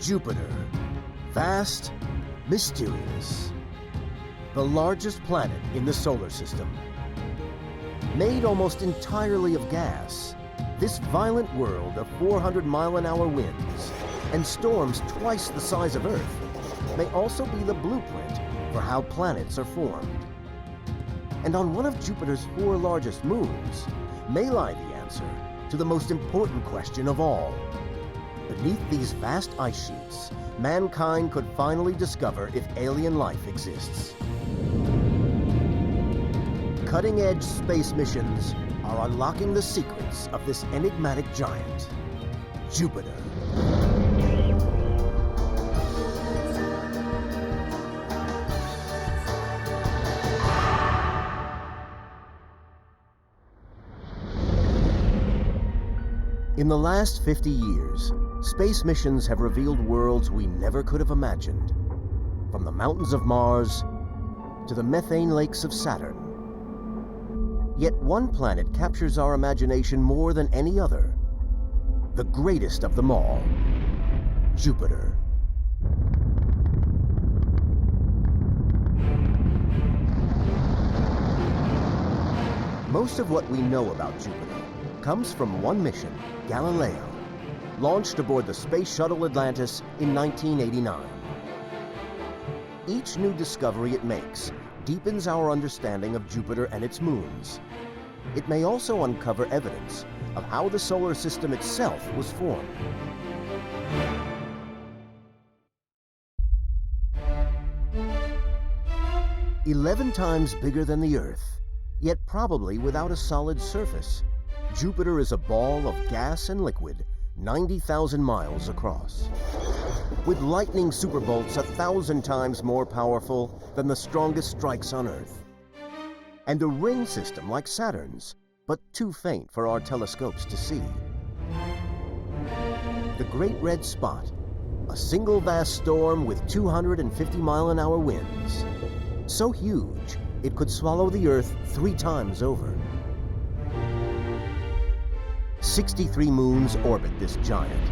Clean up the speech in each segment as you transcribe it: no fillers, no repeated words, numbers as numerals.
Jupiter. Vast, mysterious. The largest planet in the solar system. Made almost entirely of gas, this violent world of 400-mile-an-hour winds and storms twice the size of Earth may also be the blueprint for how planets are formed. And on one of Jupiter's 4 largest moons may lie the answer to the most important question of all. Beneath these vast ice sheets, mankind could finally discover if alien life exists. Cutting-edge space missions are unlocking the secrets of this enigmatic giant, Jupiter. In the last 50 years, space missions have revealed worlds we never could have imagined. From the mountains of Mars to the methane lakes of Saturn. Yet one planet captures our imagination more than any other. The greatest of them all, Jupiter. Most of what we know about Jupiter comes from one mission, Galileo, launched aboard the Space Shuttle Atlantis in 1989. Each new discovery it makes deepens our understanding of Jupiter and its moons. It may also uncover evidence of how the solar system itself was formed. "11 times bigger than the Earth, yet probably without a solid surface. Jupiter is a ball of gas and liquid 90,000 miles across, with lightning superbolts 1,000 times more powerful than the strongest strikes on Earth. And a ring system like Saturn's, but too faint for our telescopes to see. The Great Red Spot, a single vast storm with 250-mile-an-hour winds. So huge, it could swallow the Earth 3 times over. 63 moons orbit this giant.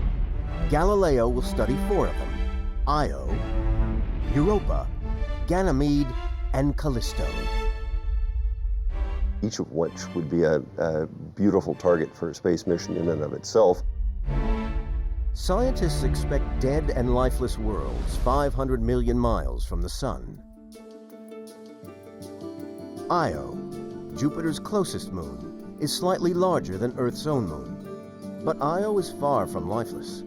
Galileo will study 4 of them: Io, Europa, Ganymede, and Callisto. Each of which would be a beautiful target for a space mission in and of itself. Scientists expect dead and lifeless worlds 500 million miles from the Sun. Io, Jupiter's closest moon, is slightly larger than Earth's own moon. But Io is far from lifeless.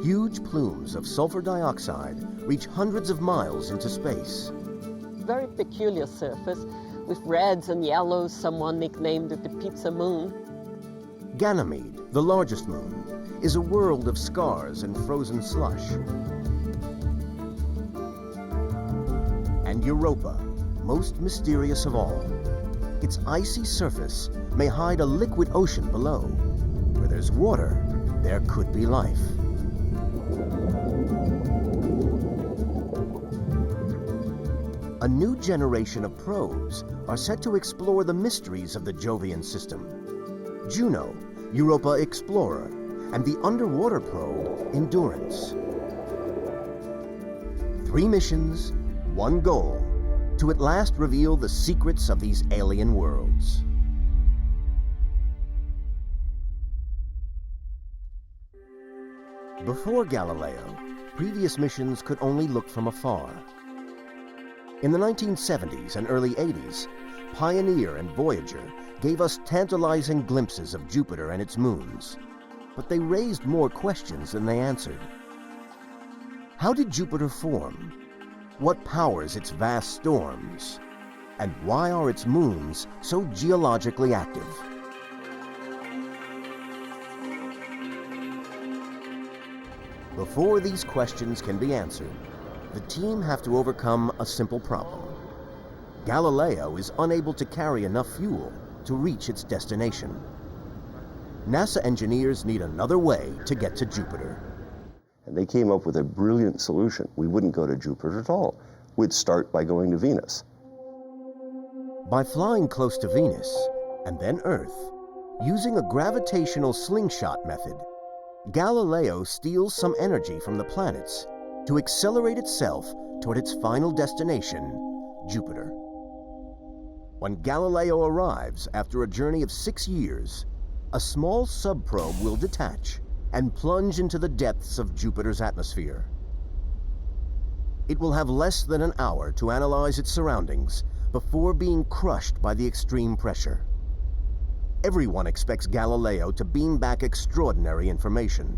Huge plumes of sulfur dioxide reach hundreds of miles into space. Very peculiar surface with reds and yellows. Someone nicknamed it the pizza moon. Ganymede, the largest moon, is a world of scars and frozen slush. And Europa, most mysterious of all. Its icy surface may hide a liquid ocean below. Where there's water, there could be life. A new generation of probes are set to explore the mysteries of the Jovian system. Juno, Europa Explorer, and the underwater probe, Endurance. 3 missions, 1 goal, to at last reveal the secrets of these alien worlds. Before Galileo, previous missions could only look from afar. In the 1970s and early 80s, Pioneer and Voyager gave us tantalizing glimpses of Jupiter and its moons, but they raised more questions than they answered. How did Jupiter form? What powers its vast storms? And why are its moons so geologically active? Before these questions can be answered, the team have to overcome a simple problem. Galileo is unable to carry enough fuel to reach its destination. NASA engineers need another way to get to Jupiter. And they came up with a brilliant solution. We wouldn't go to Jupiter at all. We'd start by going to Venus. By flying close to Venus, and then Earth, using a gravitational slingshot method, Galileo steals some energy from the planets to accelerate itself toward its final destination, Jupiter. When Galileo arrives after a journey of 6 years, a small subprobe will detach and plunge into the depths of Jupiter's atmosphere. It will have less than an hour to analyze its surroundings before being crushed by the extreme pressure. Everyone expects Galileo to beam back extraordinary information.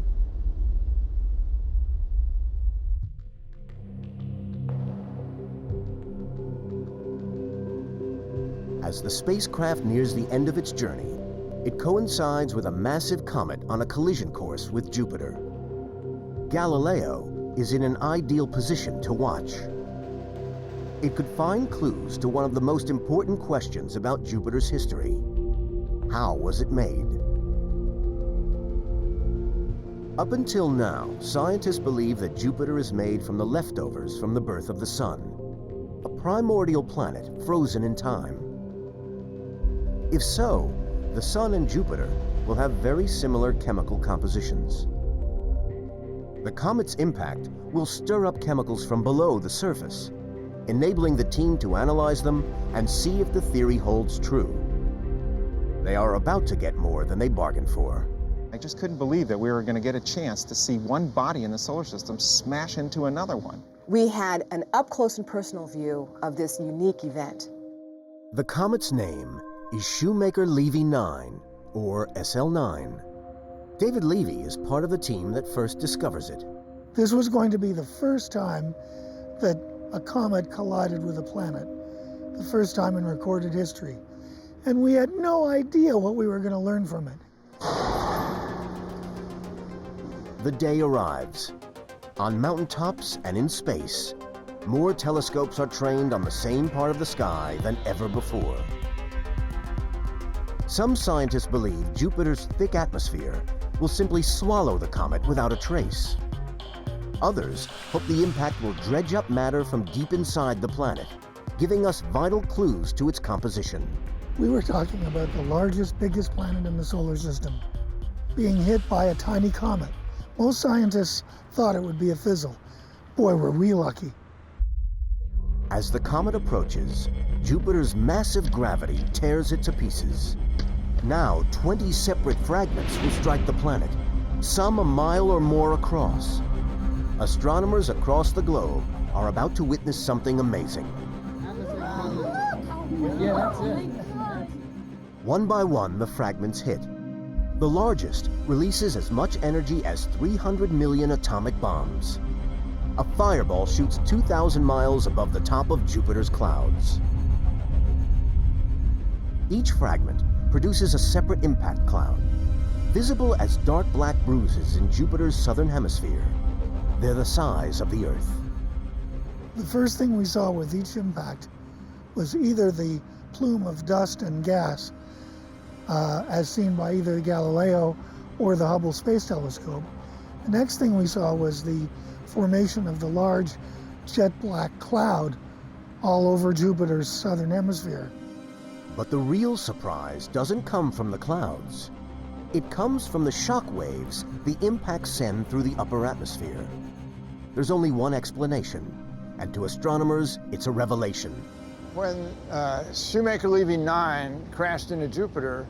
As the spacecraft nears the end of its journey, it coincides with a massive comet on a collision course with Jupiter. Galileo is in an ideal position to watch. It could find clues to one of the most important questions about Jupiter's history. How was it made? Up until now, scientists believe that Jupiter is made from the leftovers from the birth of the Sun, a primordial planet frozen in time. If so, the Sun and Jupiter will have very similar chemical compositions. The comet's impact will stir up chemicals from below the surface, enabling the team to analyze them and see if the theory holds true. They are about to get more than they bargained for. I just couldn't believe that we were going to get a chance to see one body in the solar system smash into another one. We had an up-close and personal view of this unique event. The comet's name is Shoemaker-Levy 9, or SL9. David Levy is part of the team that first discovers it. This was going to be the first time that a comet collided with a planet, the first time in recorded history. And we had no idea what we were going to learn from it. The day arrives. On mountaintops and in space, more telescopes are trained on the same part of the sky than ever before. Some scientists believe Jupiter's thick atmosphere will simply swallow the comet without a trace. Others hope the impact will dredge up matter from deep inside the planet, giving us vital clues to its composition. We were talking about the largest, biggest planet in the solar system being hit by a tiny comet. Most scientists thought it would be a fizzle. Boy, were we lucky. As the comet approaches, Jupiter's massive gravity tears it to pieces. Now, 20 separate fragments will strike the planet, some a mile or more across. Astronomers across the globe are about to witness something amazing. Yeah, that's it. One by one, the fragments hit. The largest releases as much energy as 300 million atomic bombs. A fireball shoots 2,000 miles above the top of Jupiter's clouds. Each fragment produces a separate impact cloud, visible as dark black bruises in Jupiter's southern hemisphere. They're the size of the Earth. The first thing we saw with each impact was either the plume of dust and gas, as seen by either Galileo or the Hubble Space Telescope. The next thing we saw was the formation of the large jet black cloud all over Jupiter's southern hemisphere. But the real surprise doesn't come from the clouds. It comes from the shock waves the impacts send through the upper atmosphere. There's only one explanation, and to astronomers, it's a revelation. When Shoemaker-Levy 9 crashed into Jupiter,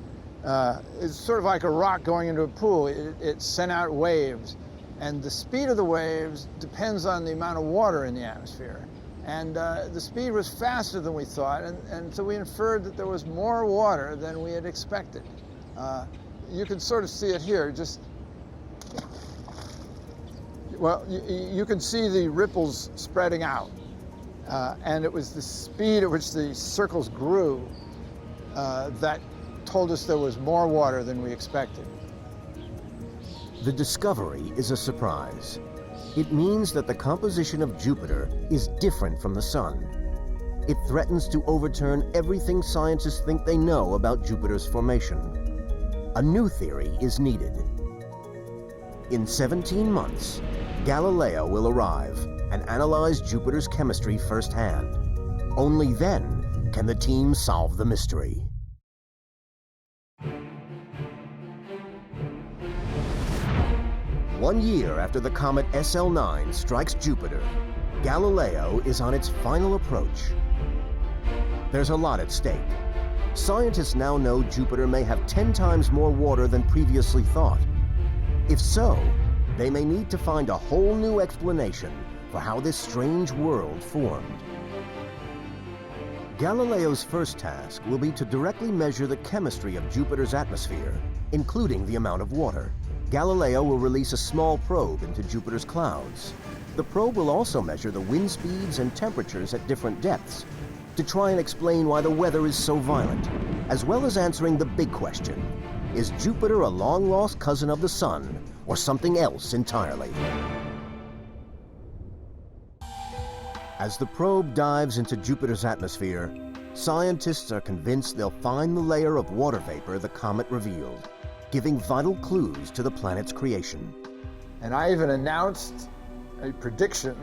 it's sort of like a rock going into a pool. It sent out waves, and the speed of the waves depends on the amount of water in the atmosphere. And the speed was faster than we thought, and so we inferred that there was more water than we had expected. You can sort of see it here. Well, you can see the ripples spreading out. And it was the speed at which the circles grew that told us there was more water than we expected. The discovery is a surprise. It means that the composition of Jupiter is different from the Sun. It threatens to overturn everything scientists think they know about Jupiter's formation. A new theory is needed. In 17 months, Galileo will arrive and analyze Jupiter's chemistry firsthand. Only then can the team solve the mystery. 1 year after the comet SL9 strikes Jupiter, Galileo is on its final approach. There's a lot at stake. Scientists now know Jupiter may have 10 times more water than previously thought. If so, they may need to find a whole new explanation for how this strange world formed. Galileo's first task will be to directly measure the chemistry of Jupiter's atmosphere, including the amount of water. Galileo will release a small probe into Jupiter's clouds. The probe will also measure the wind speeds and temperatures at different depths to try and explain why the weather is so violent, as well as answering the big question: is Jupiter a long-lost cousin of the Sun, or something else entirely? As the probe dives into Jupiter's atmosphere, scientists are convinced they'll find the layer of water vapor the comet revealed, giving vital clues to the planet's creation. And I even announced a prediction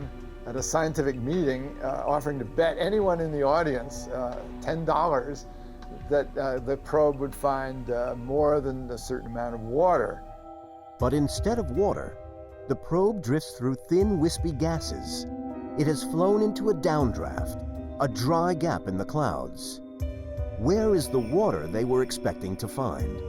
at a scientific meeting, offering to bet anyone in the audience $10 that the probe would find more than a certain amount of water. But instead of water, the probe drifts through thin, wispy gases. It has flown into a downdraft, a dry gap in the clouds. Where is the water they were expecting to find?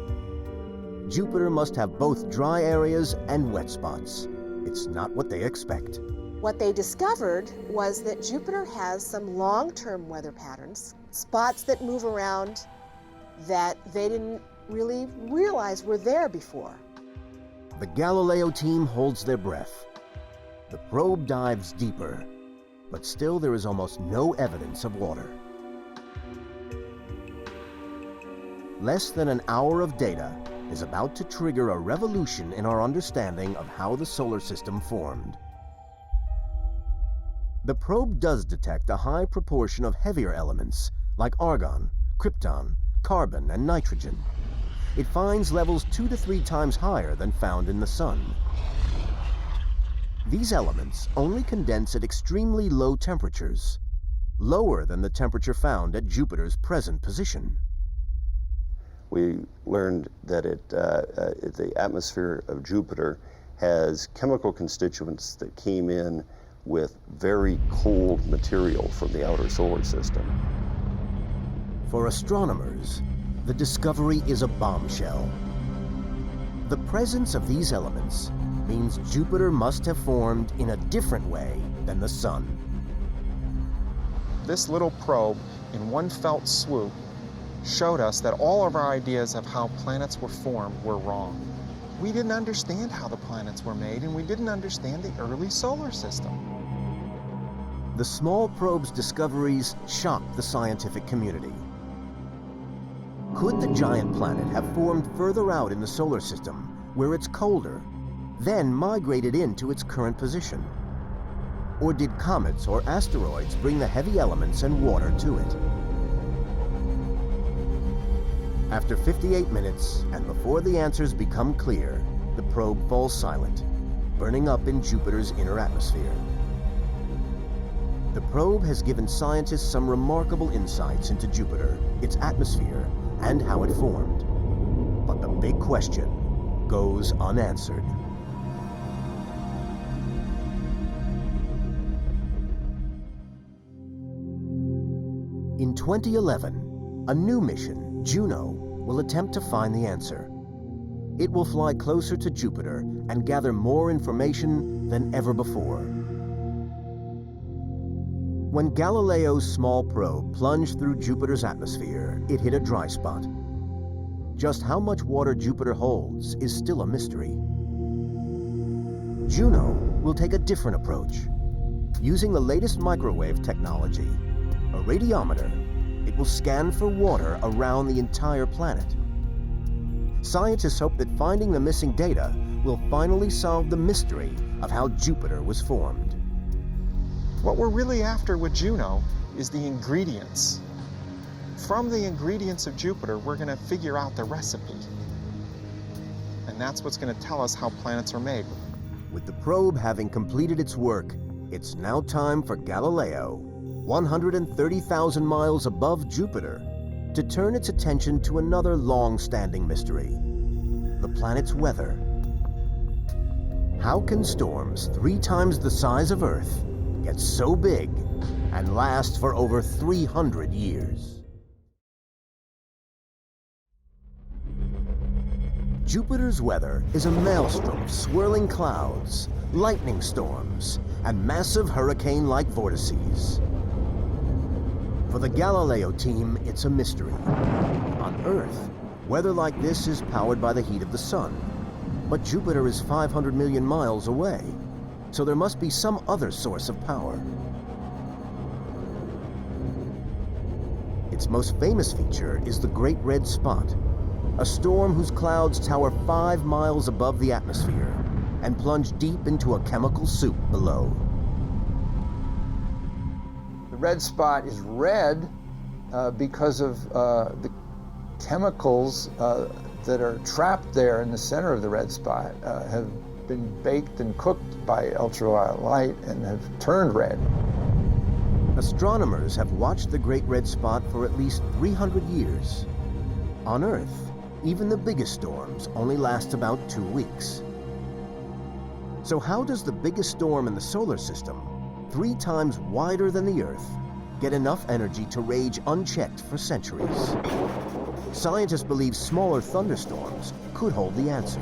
Jupiter must have both dry areas and wet spots. It's not what they expect. What they discovered was that Jupiter has some long-term weather patterns, spots that move around that they didn't really realize were there before. The Galileo team holds their breath. The probe dives deeper, but still there is almost no evidence of water. Less than an hour of data is about to trigger a revolution in our understanding of how the solar system formed. The probe does detect a high proportion of heavier elements like argon, krypton, carbon, and nitrogen. It finds levels 2 to 3 times higher than found in the Sun. These elements only condense at extremely low temperatures, lower than the temperature found at Jupiter's present position. We learned that the atmosphere of Jupiter has chemical constituents that came in with very cold material from the outer solar system. For astronomers, the discovery is a bombshell. The presence of these elements means Jupiter must have formed in a different way than the Sun. This little probe, in one felt swoop, showed us that all of our ideas of how planets were formed were wrong. We didn't understand how the planets were made, and we didn't understand the early solar system. The small probe's discoveries shocked the scientific community. Could the giant planet have formed further out in the solar system, where it's colder, then migrated into its current position? Or did comets or asteroids bring the heavy elements and water to it? After 58 minutes, and before the answers become clear, the probe falls silent, burning up in Jupiter's inner atmosphere. The probe has given scientists some remarkable insights into Jupiter, its atmosphere, and how it formed. But the big question goes unanswered. In 2011, a new mission, Juno, will attempt to find the answer. It will fly closer to Jupiter and gather more information than ever before. When Galileo's small probe plunged through Jupiter's atmosphere, it hit a dry spot. Just how much water Jupiter holds is still a mystery. Juno will take a different approach. Using the latest microwave technology, a radiometer, it will scan for water around the entire planet. Scientists hope that finding the missing data will finally solve the mystery of how Jupiter was formed. What we're really after with Juno is the ingredients. From the ingredients of Jupiter, we're going to figure out the recipe. And that's what's going to tell us how planets are made. With the probe having completed its work, it's now time for Galileo, 130,000 miles above Jupiter, to turn its attention to another long-standing mystery, the planet's weather. How can storms 3 times the size of Earth get so big and last for over 300 years? Jupiter's weather is a maelstrom of swirling clouds, lightning storms, and massive hurricane-like vortices. For the Galileo team, it's a mystery. On Earth, weather like this is powered by the heat of the sun, but Jupiter is 500 million miles away, so there must be some other source of power. Its most famous feature is the Great Red Spot, a storm whose clouds tower 5 miles above the atmosphere and plunge deep into a chemical soup below. The red spot is red because of the chemicals that are trapped there in the center of the red spot have been baked and cooked by ultraviolet light and have turned red. Astronomers have watched the Great Red Spot for at least 300 years. On Earth, even the biggest storms only last about 2 weeks. So how does the biggest storm in the solar system, 3 times wider than the Earth, get enough energy to rage unchecked for centuries? Scientists believe smaller thunderstorms could hold the answer.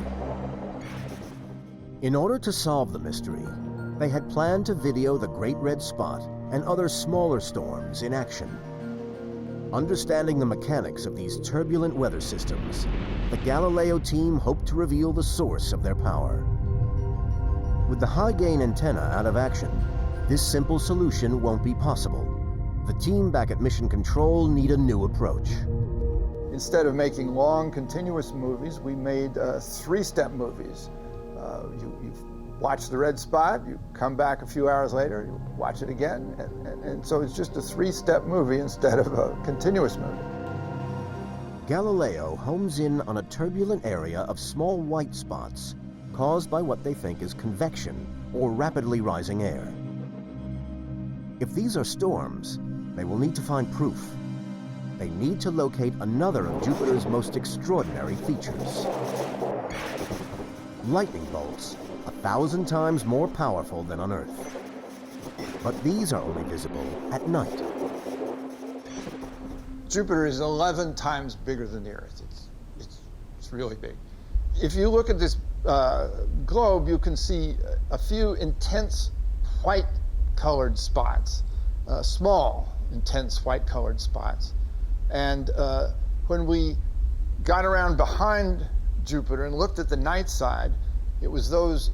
In order to solve the mystery, they had planned to video the Great Red Spot and other smaller storms in action. Understanding the mechanics of these turbulent weather systems, the Galileo team hoped to reveal the source of their power. With the high-gain antenna out of action, this simple solution won't be possible. The team back at Mission Control need a new approach. Instead of making long, continuous movies, we made 3-step movies. You watch the red spot, you come back a few hours later, you watch it again, and so it's just a 3-step movie instead of a continuous movie. Galileo homes in on a turbulent area of small white spots caused by what they think is convection or rapidly rising air. If these are storms, they will need to find proof. They need to locate another of Jupiter's most extraordinary features. Lightning bolts, 1,000 times more powerful than on Earth. But these are only visible at night. Jupiter is 11 times bigger than the Earth. It's really big. If you look at this globe, you can see a few intense white-colored spots, small, intense white-colored spots. And when we got around behind Jupiter and looked at the night side, it was those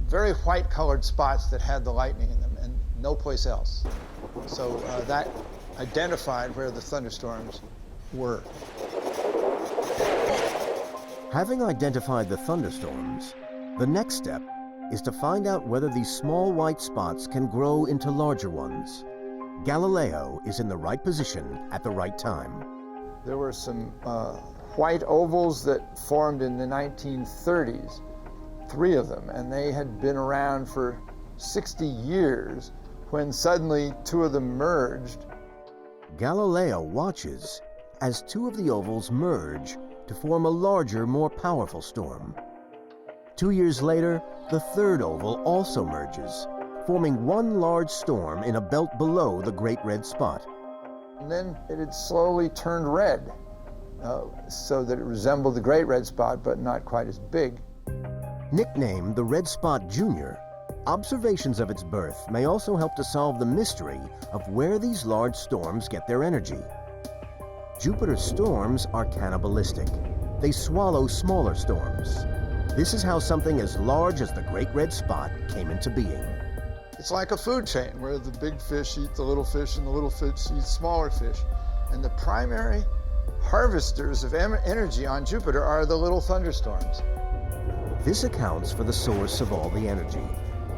very white-colored spots that had the lightning in them, and no place else. So that identified where the thunderstorms were. Having identified the thunderstorms, the next step is to find out whether these small white spots can grow into larger ones. Galileo is in the right position at the right time. There were some white ovals that formed in the 1930s, 3 of them, and they had been around for 60 years when suddenly 2 of them merged. Galileo watches as 2 of the ovals merge to form a larger, more powerful storm. 2 years later, the 3rd oval also merges, forming one large storm in a belt below the Great Red Spot. And then it had slowly turned red, so that it resembled the Great Red Spot, but not quite as big. Nicknamed the Red Spot Junior, observations of its birth may also help to solve the mystery of where these large storms get their energy. Jupiter's storms are cannibalistic. They swallow smaller storms. This is how something as large as the Great Red Spot came into being. It's like a food chain where the big fish eat the little fish and the little fish eat smaller fish. And the primary harvesters of energy on Jupiter are the little thunderstorms. This accounts for the source of all the energy,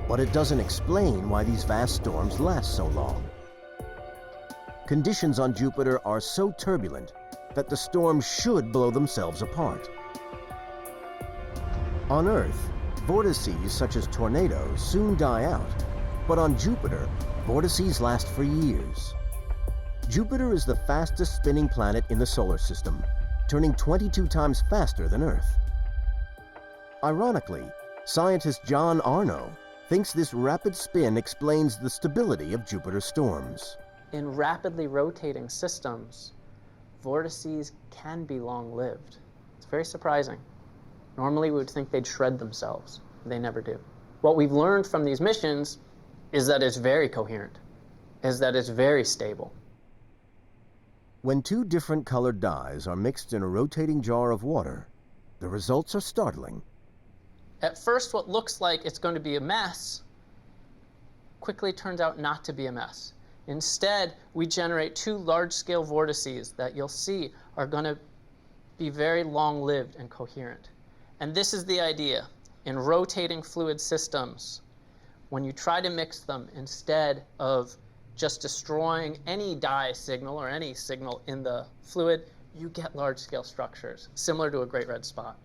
but it doesn't explain why these vast storms last so long. Conditions on Jupiter are so turbulent that the storms should blow themselves apart. On Earth, vortices such as tornadoes soon die out, but on Jupiter, vortices last for years. Jupiter is the fastest spinning planet in the solar system, turning 22 times faster than Earth. Ironically, Scientist John Arno thinks this rapid spin explains the stability of Jupiter's storms. In rapidly rotating systems, vortices can be long-lived. It's very surprising. Normally we would think they'd shred themselves. They never do. What we've learned from these missions is that it's very coherent, is that it's very stable. When two different colored dyes are mixed in a rotating jar of water, the results are startling. At first, what looks like it's going to be a mess quickly turns out not to be a mess. Instead, we generate two large-scale vortices that you'll see are going to be very long-lived and coherent. And this is the idea. In rotating fluid systems, when you try to mix them, instead of just destroying any dye signal or any signal in the fluid, you get large-scale structures, similar to a great red spot.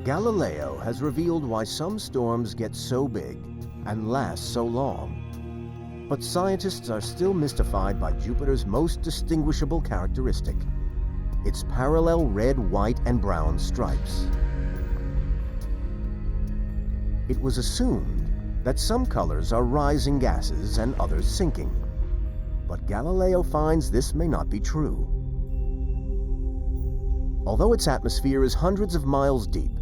Galileo has revealed why some storms get so big and last so long. But scientists are still mystified by Jupiter's most distinguishable characteristic, its parallel red, white, and brown stripes. It was assumed that some colors are rising gases and others sinking. But Galileo finds this may not be true. Although its atmosphere is hundreds of miles deep,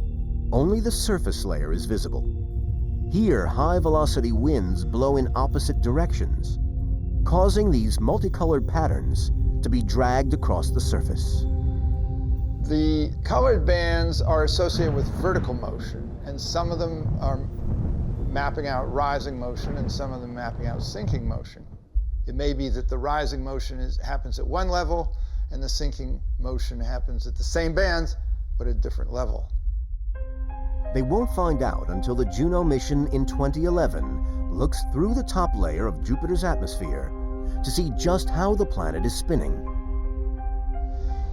only the surface layer is visible. Here, high-velocity winds blow in opposite directions, causing these multicolored patterns to be dragged across the surface. The colored bands are associated with vertical motion, and some of them are mapping out rising motion, and some of them mapping out sinking motion. It may be that the rising motion happens at one level, and the sinking motion happens at the same bands, but at a different level. They won't find out until the Juno mission in 2011 looks through the top layer of Jupiter's atmosphere to see just how the planet is spinning.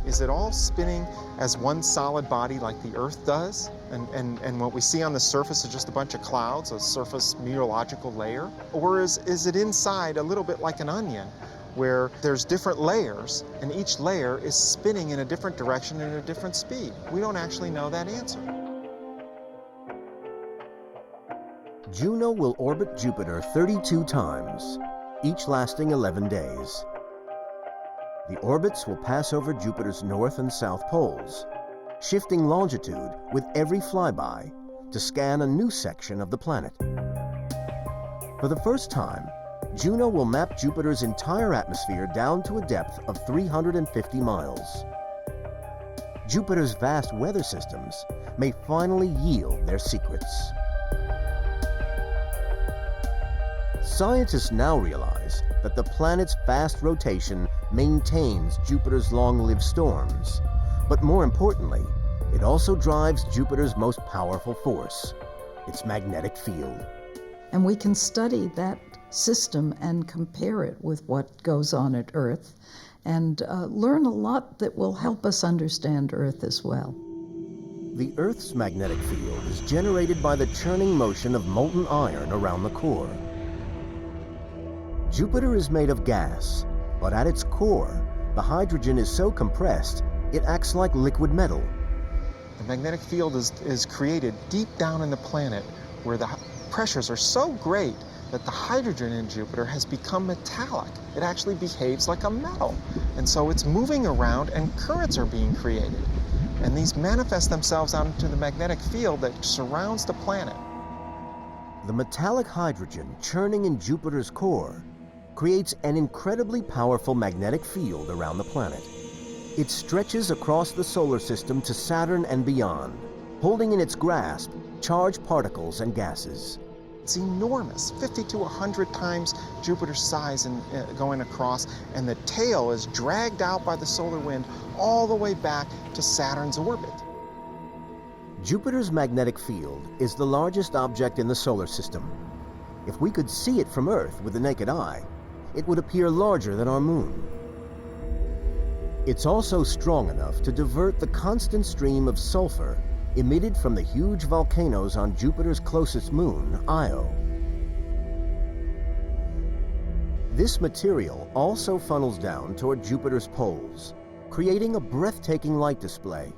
Is it all spinning as one solid body like the Earth does? And what we see on the surface is just a bunch of clouds, a surface meteorological layer? Or is it inside a little bit like an onion, where there's different layers, and each layer is spinning in a different direction and at a different speed? We don't actually know that answer. Juno will orbit Jupiter 32 times, each lasting 11 days. The orbits will pass over Jupiter's north and south poles, shifting longitude with every flyby to scan a new section of the planet. For the first time, Juno will map Jupiter's entire atmosphere down to a depth of 350 miles. Jupiter's vast weather systems may finally yield their secrets. Scientists now realize that the planet's fast rotation maintains Jupiter's long-lived storms. But more importantly, it also drives Jupiter's most powerful force, its magnetic field. And we can study that system and compare it with what goes on at Earth and learn a lot that will help us understand Earth as well. The Earth's magnetic field is generated by the churning motion of molten iron around the core. Jupiter is made of gas, but at its core, the hydrogen is so compressed, it acts like liquid metal. The magnetic field is created deep down in the planet, where the pressures are so great that the hydrogen in Jupiter has become metallic. It actually behaves like a metal. And so it's moving around and currents are being created. And these manifest themselves out into the magnetic field that surrounds the planet. The metallic hydrogen churning in Jupiter's core creates an incredibly powerful magnetic field around the planet. It stretches across the solar system to Saturn and beyond, holding in its grasp charged particles and gases. It's enormous, 50 to 100 times Jupiter's size going across, and the tail is dragged out by the solar wind all the way back to Saturn's orbit. Jupiter's magnetic field is the largest object in the solar system. If we could see it from Earth with the naked eye, it would appear larger than our moon. It's also strong enough to divert the constant stream of sulfur emitted from the huge volcanoes on Jupiter's closest moon, Io. This material also funnels down toward Jupiter's poles, creating a breathtaking light display.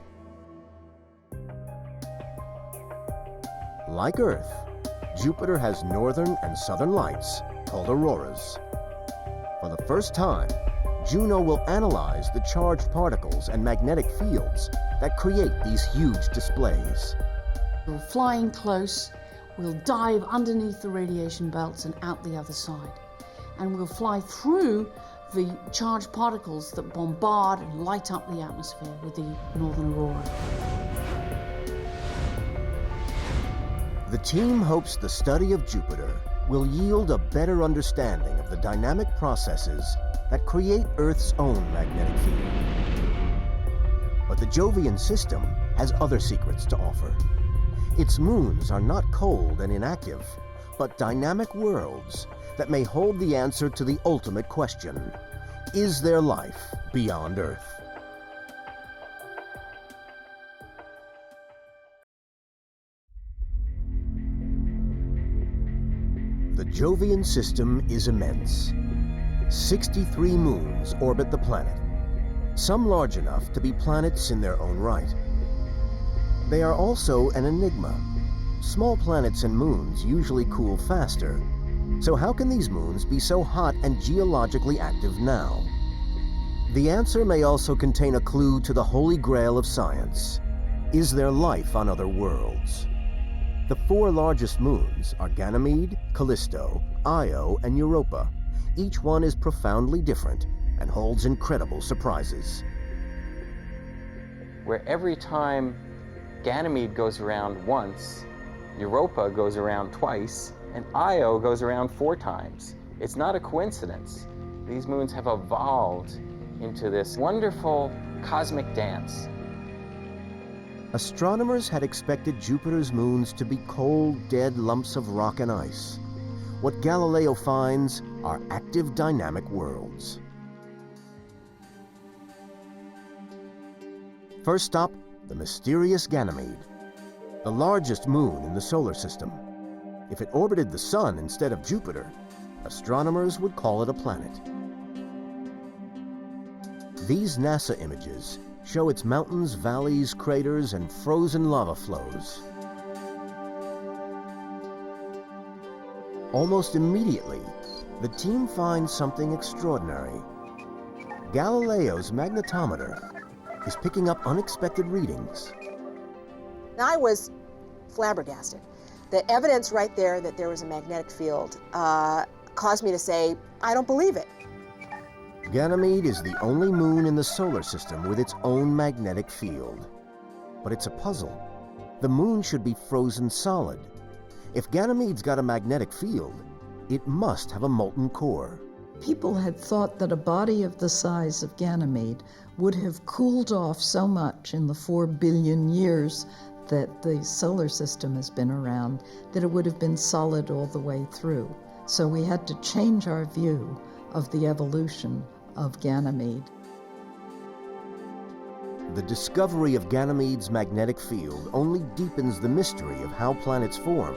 Like Earth, Jupiter has northern and southern lights called auroras. For the first time, Juno will analyze the charged particles and magnetic fields that create these huge displays. We're flying close, we'll dive underneath the radiation belts and out the other side. And we'll fly through the charged particles that bombard and light up the atmosphere with the northern aurora. The team hopes the study of Jupiter will yield a better understanding of the dynamic processes that create Earth's own magnetic field. But the Jovian system has other secrets to offer. Its moons are not cold and inactive, but dynamic worlds that may hold the answer to the ultimate question: is there life beyond Earth? The Jovian system is immense. 63 moons orbit the planet, some large enough to be planets in their own right. They are also an enigma. Small planets and moons usually cool faster. So how can these moons be so hot and geologically active now? The answer may also contain a clue to the holy grail of science. Is there life on other worlds? The 4 largest moons are Ganymede, Callisto, Io, and Europa. Each one is profoundly different and holds incredible surprises. Where every time Ganymede goes around once, Europa goes around twice, and Io goes around 4 times. It's not a coincidence. These moons have evolved into this wonderful cosmic dance. Astronomers had expected Jupiter's moons to be cold, dead lumps of rock and ice. What Galileo finds are active, dynamic worlds. First stop, the mysterious Ganymede, the largest moon in the solar system. If it orbited the Sun instead of Jupiter, astronomers would call it a planet. These NASA images show its mountains, valleys, craters, and frozen lava flows. Almost immediately, the team finds something extraordinary. Galileo's magnetometer is picking up unexpected readings. Now, I was flabbergasted. The evidence right there that there was a magnetic field caused me to say, I don't believe it. Ganymede is the only moon in the solar system with its own magnetic field. But it's a puzzle. The moon should be frozen solid. If Ganymede's got a magnetic field, it must have a molten core. People had thought that a body of the size of Ganymede would have cooled off so much in the 4 billion years that the solar system has been around that it would have been solid all the way through. So we had to change our view of the evolution of Ganymede. The discovery of Ganymede's magnetic field only deepens the mystery of how planets form.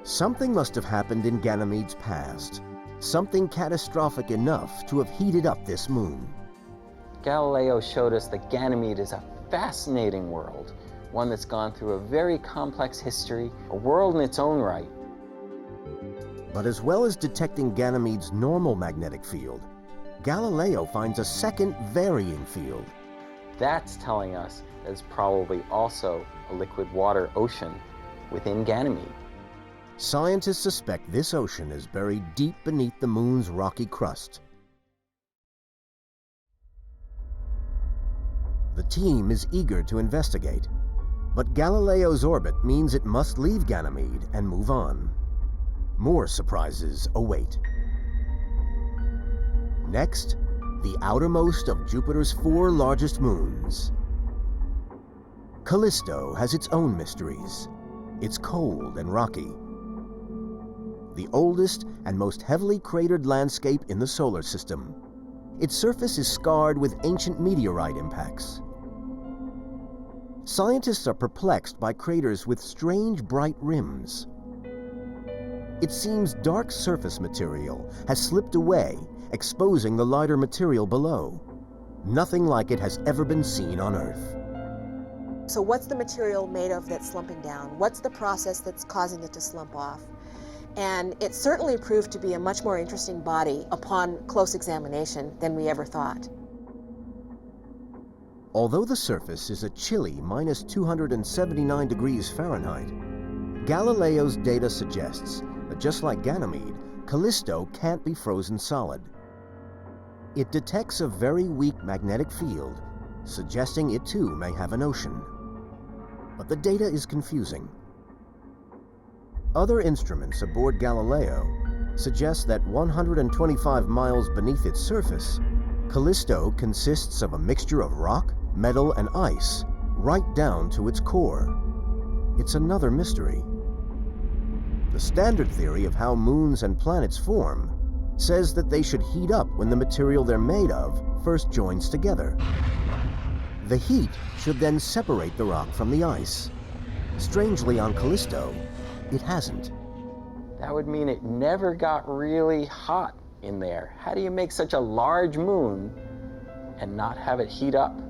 Something must have happened in Ganymede's past, something catastrophic enough to have heated up this moon. Galileo showed us that Ganymede is a fascinating world, one that's gone through a very complex history, a world in its own right. But as well as detecting Ganymede's normal magnetic field, Galileo finds a second varying field. That's telling us there's probably also a liquid water ocean within Ganymede. Scientists suspect this ocean is buried deep beneath the moon's rocky crust. The team is eager to investigate, but Galileo's orbit means it must leave Ganymede and move on. More surprises await. Next, the outermost of Jupiter's 4 largest moons. Callisto has its own mysteries. It's cold and rocky. The oldest and most heavily cratered landscape in the solar system. Its surface is scarred with ancient meteorite impacts. Scientists are perplexed by craters with strange bright rims. It seems dark surface material has slipped away, exposing the lighter material below. Nothing like it has ever been seen on Earth. So what's the material made of that's slumping down? What's the process that's causing it to slump off? And it certainly proved to be a much more interesting body upon close examination than we ever thought. Although the surface is a chilly minus 279 degrees Fahrenheit, Galileo's data suggests that just like Ganymede, Callisto can't be frozen solid. It detects a very weak magnetic field, suggesting it too may have an ocean. But the data is confusing. Other instruments aboard Galileo suggest that 125 miles beneath its surface, Callisto consists of a mixture of rock, metal, and ice, right down to its core. It's another mystery. The standard theory of how moons and planets form says that they should heat up when the material they're made of first joins together. The heat should then separate the rock from the ice. Strangely, on Callisto, it hasn't. That would mean it never got really hot in there. How do you make such a large moon and not have it heat up?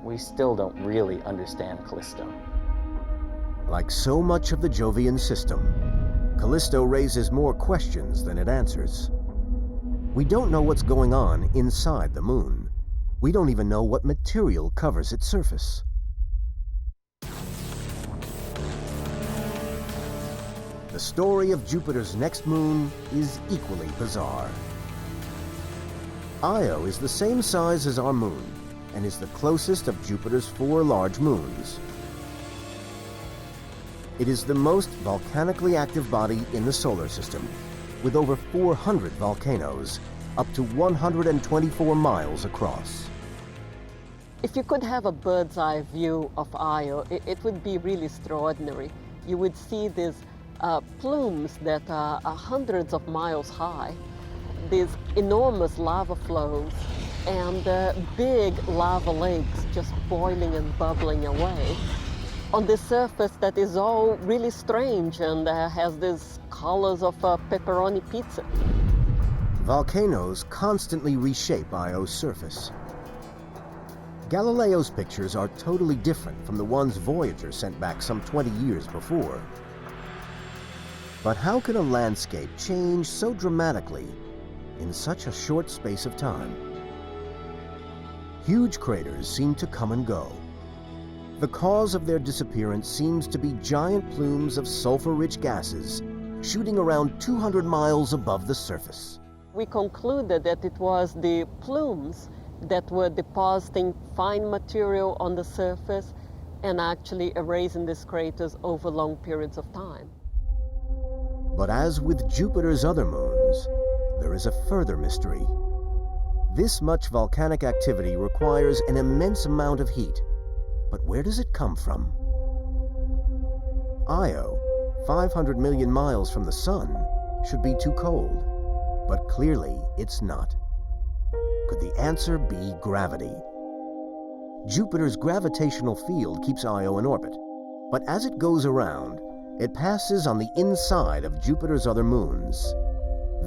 We still don't really understand Callisto. Like so much of the Jovian system, Callisto raises more questions than it answers. We don't know what's going on inside the moon. We don't even know what material covers its surface. The story of Jupiter's next moon is equally bizarre. Io is the same size as our moon and is the closest of Jupiter's 4 large moons. It is the most volcanically active body in the solar system, with over 400 volcanoes, up to 124 miles across. If you could have a bird's eye view of Io, it would be really extraordinary. You would see these plumes that are hundreds of miles high, these enormous lava flows, and big lava lakes just boiling and bubbling away on the surface that is all really strange and has these colors of pepperoni pizza. Volcanoes constantly reshape Io's surface. Galileo's pictures are totally different from the ones Voyager sent back some 20 years before. But how can a landscape change so dramatically in such a short space of time? Huge craters seem to come and go. The cause of their disappearance seems to be giant plumes of sulfur-rich gases shooting around 200 miles above the surface. We concluded that it was the plumes that were depositing fine material on the surface and actually erasing these craters over long periods of time. But as with Jupiter's other moons, there is a further mystery. This much volcanic activity requires an immense amount of heat. But where does it come from? Io, 500 million miles from the sun, should be too cold. But clearly it's not. Could the answer be gravity? Jupiter's gravitational field keeps Io in orbit, but as it goes around, it passes on the inside of Jupiter's other moons.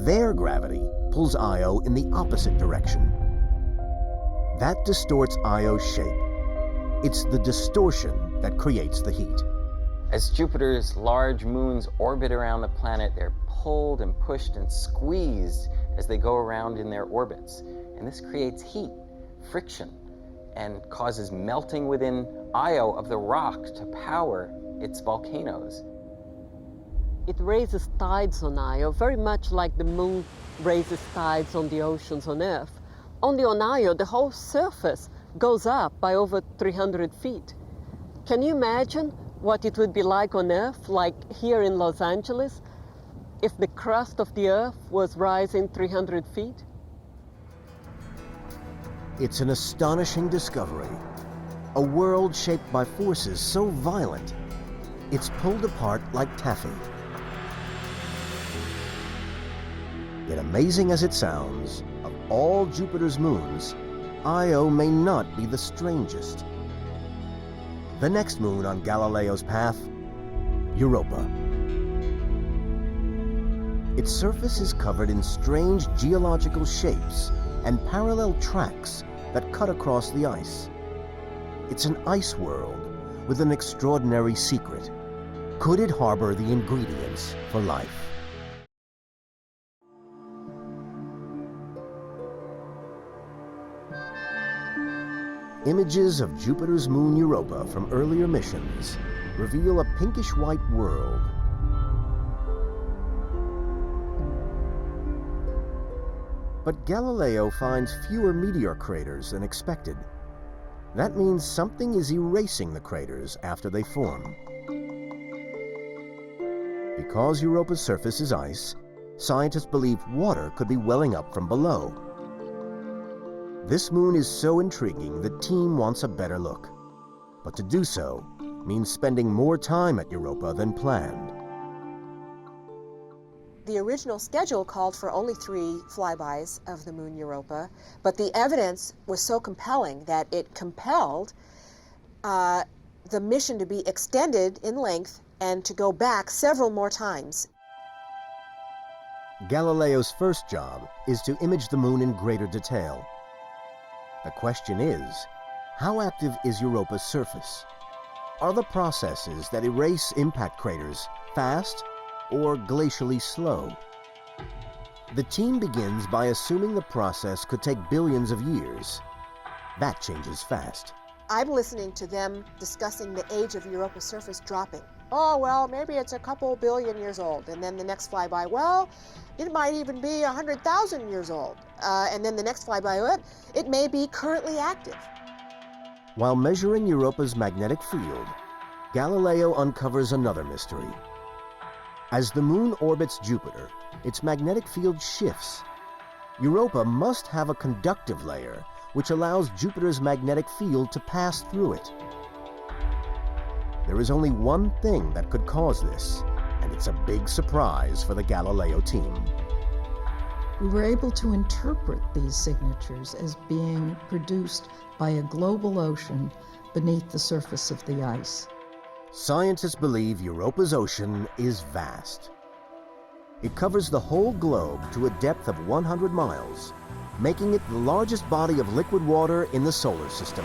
Their gravity pulls Io in the opposite direction. That distorts Io's shape. It's the distortion that creates the heat. As Jupiter's large moons orbit around the planet, they're pulled and pushed and squeezed as they go around in their orbits. And this creates heat, friction, and causes melting within Io of the rock to power its volcanoes. It raises tides on Io, very much like the moon raises tides on the oceans on Earth. Only on Io, the whole surface goes up by over 300 feet. Can you imagine what it would be like on Earth, like here in Los Angeles, if the crust of the Earth was rising 300 feet? It's an astonishing discovery. A world shaped by forces so violent, it's pulled apart like taffy. Yet amazing as it sounds, of all Jupiter's moons, Io may not be the strangest. The next moon on Galileo's path, Europa. Its surface is covered in strange geological shapes and parallel tracks that cut across the ice. It's an ice world with an extraordinary secret. Could it harbor the ingredients for life? Images of Jupiter's moon Europa from earlier missions reveal a pinkish-white world. But Galileo finds fewer meteor craters than expected. That means something is erasing the craters after they form. Because Europa's surface is ice, scientists believe water could be welling up from below. This moon is so intriguing the team wants a better look. But to do so means spending more time at Europa than planned. The original schedule called for only 3 flybys of the moon Europa, but the evidence was so compelling that it compelled the mission to be extended in length and to go back several more times. Galileo's first job is to image the moon in greater detail. The question is, how active is Europa's surface? Are the processes that erase impact craters fast or glacially slow? The team begins by assuming the process could take billions of years. That changes fast. I'm listening to them discussing the age of Europa's surface dropping. Oh, well, maybe it's a couple billion years old. And then the next flyby, well, it might even be 100,000 years old. And then the next flyby, it may be currently active. While measuring Europa's magnetic field, Galileo uncovers another mystery. As the moon orbits Jupiter, its magnetic field shifts. Europa must have a conductive layer which allows Jupiter's magnetic field to pass through it. There is only one thing that could cause this, and it's a big surprise for the Galileo team. We were able to interpret these signatures as being produced by a global ocean beneath the surface of the ice. Scientists believe Europa's ocean is vast. It covers the whole globe to a depth of 100 miles, making it the largest body of liquid water in the solar system.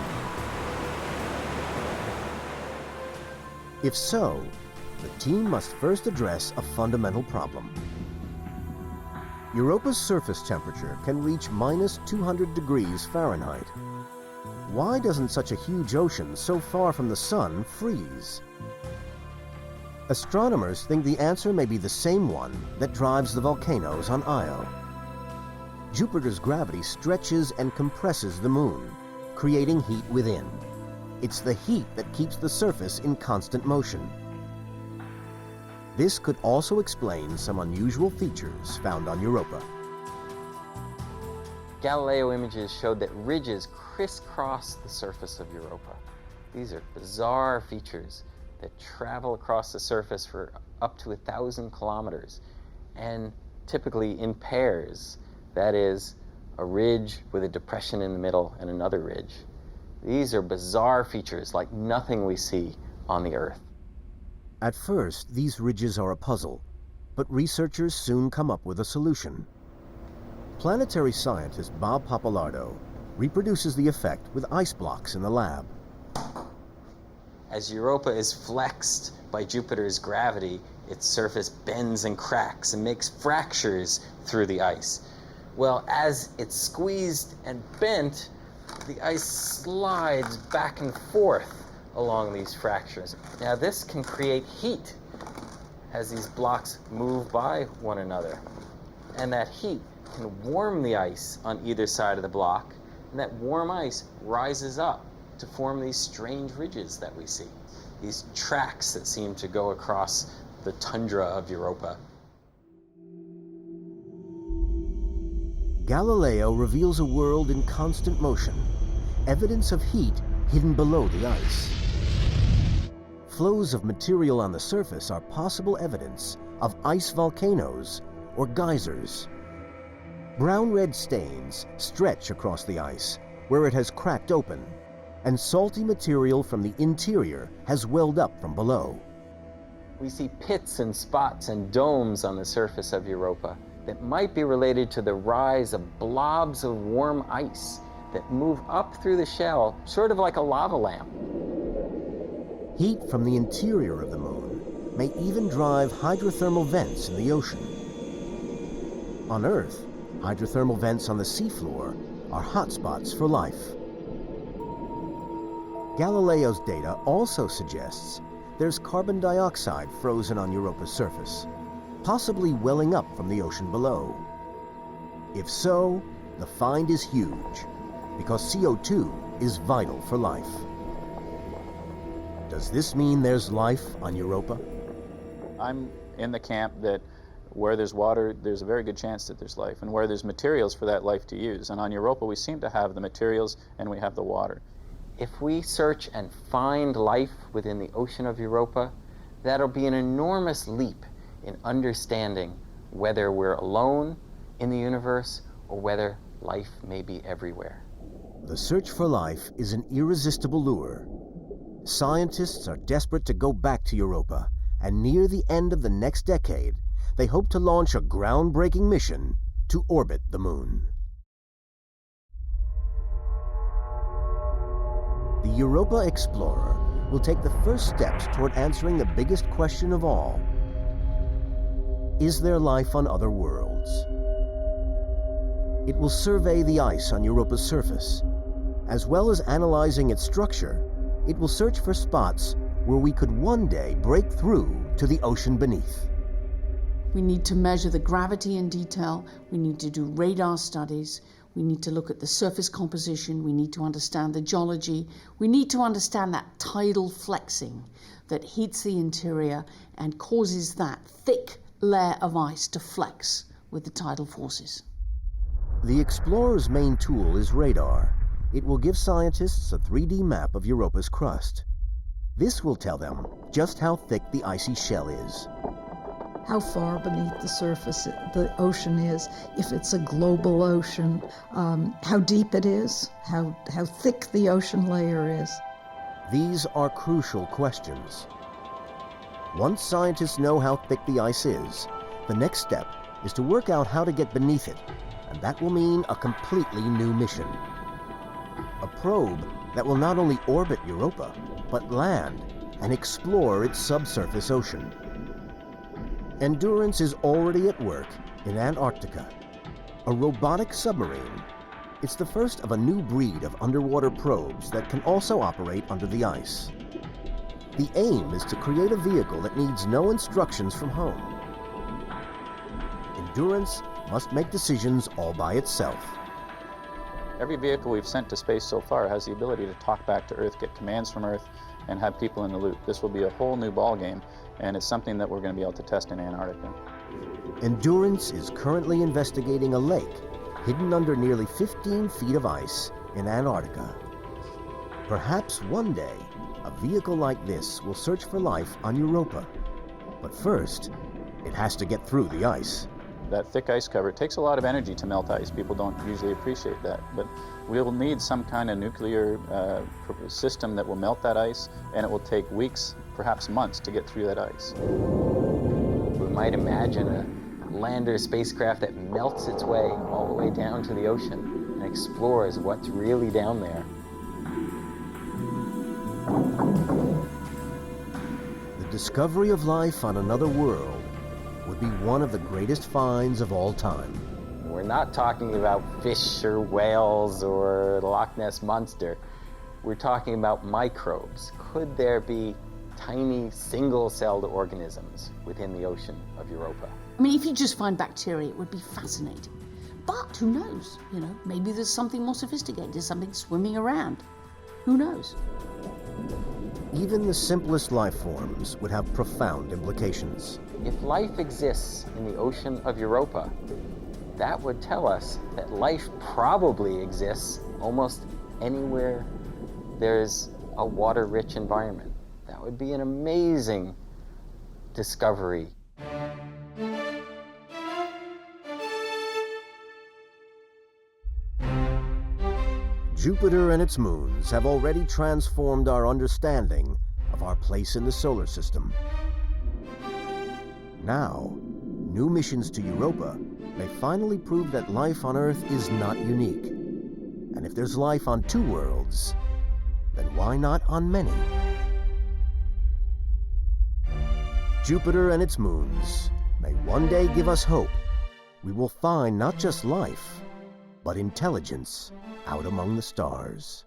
If so, the team must first address a fundamental problem. Europa's surface temperature can reach minus 200 degrees Fahrenheit. Why doesn't such a huge ocean so far from the sun freeze? Astronomers think the answer may be the same one that drives the volcanoes on Io. Jupiter's gravity stretches and compresses the moon, creating heat within. It's the heat that keeps the surface in constant motion. This could also explain some unusual features found on Europa. Galileo images showed that ridges crisscross the surface of Europa. These are bizarre features that travel across the surface for up to 1,000 kilometers, and typically in pairs. That is, a ridge with a depression in the middle and another ridge. These are bizarre features like nothing we see on the Earth. At first, these ridges are a puzzle, but researchers soon come up with a solution. Planetary scientist Bob Pappalardo reproduces the effect with ice blocks in the lab. As Europa is flexed by Jupiter's gravity, its surface bends and cracks and makes fractures through the ice. Well, as it's squeezed and bent, the ice slides back and forth along these fractures. Now this can create heat as these blocks move by one another. And that heat can warm the ice on either side of the block, and that warm ice rises up to form these strange ridges that we see, these tracks that seem to go across the tundra of Europa. Galileo reveals a world in constant motion, evidence of heat hidden below the ice. Flows of material on the surface are possible evidence of ice volcanoes or geysers. Brown-red stains stretch across the ice where it has cracked open, and salty material from the interior has welled up from below. We see pits and spots and domes on the surface of Europa that might be related to the rise of blobs of warm ice that move up through the shell, sort of like a lava lamp. Heat from the interior of the moon may even drive hydrothermal vents in the ocean. On Earth, hydrothermal vents on the seafloor are hotspots for life. Galileo's data also suggests there's carbon dioxide frozen on Europa's surface, possibly welling up from the ocean below. If so, the find is huge, because CO2 is vital for life. Does this mean there's life on Europa? I'm in the camp that where there's water, there's a very good chance that there's life, and where there's materials for that life to use. And on Europa, we seem to have the materials and we have the water. If we search and find life within the ocean of Europa, that'll be an enormous leap in understanding whether we're alone in the universe or whether life may be everywhere. The search for life is an irresistible lure. Scientists are desperate to go back to Europa, and near the end of the next decade, they hope to launch a groundbreaking mission to orbit the moon. The Europa Explorer will take the first steps toward answering the biggest question of all. Is there life on other worlds? It will survey the ice on Europa's surface. As well as analyzing its structure, it will search for spots where we could one day break through to the ocean beneath. We need to measure the gravity in detail. We need to do radar studies. We need to look at the surface composition. We need to understand the geology. We need to understand that tidal flexing that heats the interior and causes that thick layer of ice to flex with the tidal forces. The Explorer's main tool is radar. It will give scientists a 3D map of Europa's crust. This will tell them just how thick the icy shell is. How far beneath the surface the ocean is, if it's a global ocean, how deep it is, how thick the ocean layer is. These are crucial questions. Once scientists know how thick the ice is, the next step is to work out how to get beneath it, and that will mean a completely new mission. A probe that will not only orbit Europa, but land and explore its subsurface ocean. Endurance is already at work in Antarctica. A robotic submarine. It's the first of a new breed of underwater probes that can also operate under the ice. The aim is to create a vehicle that needs no instructions from home. Endurance must make decisions all by itself. Every vehicle we've sent to space so far has the ability to talk back to Earth, get commands from Earth, and have people in the loop. This will be a whole new ballgame, and it's something that we're going to be able to test in Antarctica. Endurance is currently investigating a lake hidden under nearly 15 feet of ice in Antarctica. Perhaps one day, a vehicle like this will search for life on Europa. But first, it has to get through the ice. That thick ice cover, it takes a lot of energy to melt ice. People don't usually appreciate that. But we'll need some kind of nuclear system that will melt that ice, and it will take weeks, perhaps months, to get through that ice. We might imagine a lander spacecraft that melts its way all the way down to the ocean and explores what's really down there. The discovery of life on another world would be one of the greatest finds of all time. We're not talking about fish or whales or the Loch Ness Monster. We're talking about microbes. Could there be tiny single-celled organisms within the ocean of Europa? I mean, if you just find bacteria, it would be fascinating. But who knows? You know, maybe there's something more sophisticated, there's something swimming around. Who knows? Even the simplest life forms would have profound implications. If life exists in the ocean of Europa, that would tell us that life probably exists almost anywhere there's a water-rich environment. That would be an amazing discovery. Jupiter and its moons have already transformed our understanding of our place in the solar system. Now, new missions to Europa may finally prove that life on Earth is not unique. And if there's life on two worlds, then why not on many? Jupiter and its moons may one day give us hope. We will find not just life, but intelligence out among the stars.